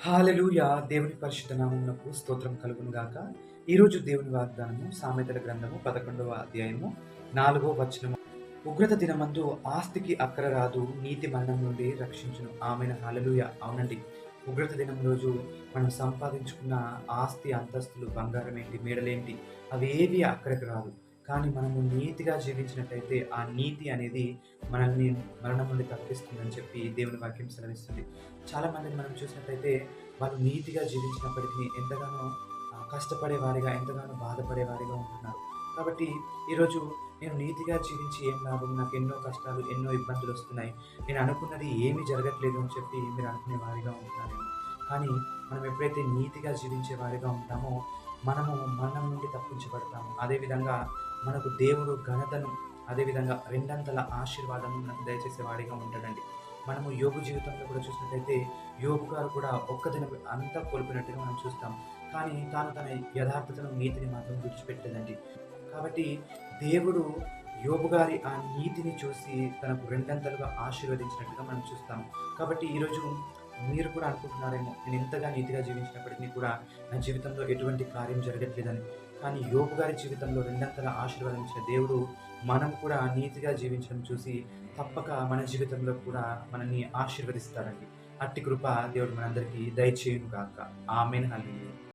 హల్లెలూయా! దేవుని పరిశుద్ధ నామమునకు స్తోత్రం కలుగును గాక. ఈరోజు దేవుని వాగ్దానము సామెతల గ్రంథము 11వ అధ్యాయము 4వ వచనము. ఉగ్రత దినమందు ఆస్తికి అక్కర రాదు, నీతి మరణం నుండి రక్షించును. ఆమేన్. హల్లెలూయా! అవునండి. ఉగ్రత దినం రోజు మనం సంపాదించుకున్న ఆస్తి, అంతస్తులు, బంగారమేంటి, మేడలేంటి అవేవి అక్కరకు రాదు. కానీ మనము నీతిగా జీవించినట్టయితే ఆ నీతి అనేది మనల్ని మరణం నుండి తప్పిస్తుందని చెప్పి దేవుని వాక్యం సెలవిస్తుంది. చాలా మందిని మనం చూసినట్టయితే వాళ్ళు నీతిగా జీవించినప్పటికీ ఎంతగానో కష్టపడేవారిగా, ఎంతగానో బాధపడేవారిగా ఉంటున్నారు. కాబట్టి ఈరోజు నేను నీతిగా జీవించి ఏం లాభం? నాకు ఎన్నో కష్టాలు, ఎన్నో ఇబ్బందులొస్తున్నాయి. నేను అనుకున్నది ఏమీ జరగట్లేదు అని చెప్పి మీరు అనుకునే వారిగా ఉంటున్నారేమో. కానీ మనం ఎప్పుడైతే నీతిగా జీవించే వారిగా ఉంటామో, మనము మరణం నుండి తప్పించబడతాము. అదేవిధంగా మనకు దేవుడు ఘనతను, అదేవిధంగా రెండంతల ఆశీర్వాదము మనకు దయచేసేవాడిగా ఉంటాడండి. మనము యోబు జీవితంలో కూడా చూసినట్టయితే, యోబు గారు కూడా ఒక్క దినం అంతా కోల్పోయినట్టుగా మనం చూస్తాం. కానీ తాను తన యథార్థతను, నీతిని మాత్రం విడిచిపెట్టలేదండి. కాబట్టి దేవుడు యోబు గారి ఆ నీతిని చూసి తనకు రెండంతలుగా ఆశీర్వదించినట్టుగా మనం చూస్తాం. కాబట్టి ఈరోజు మీరు కూడా అనుకుంటున్నారేమో, నేను ఇంతగా నీతిగా జీవించినప్పటికీ కూడా నా జీవితంలో ఎటువంటి కార్యం జరగట్లేదని. కానీ యోబు గారి జీవితంలో రెండంతల ఆశీర్వదించిన దేవుడు మనం కూడా నీతిగా జీవించడం చూసి తప్పక మన జీవితంలో కూడా మనల్ని ఆశీర్వదిస్తాడండి. అట్టి కృప దేవుడు మనందరికీ దయచేయును గాక. ఆమేన్. హల్లెలూయా.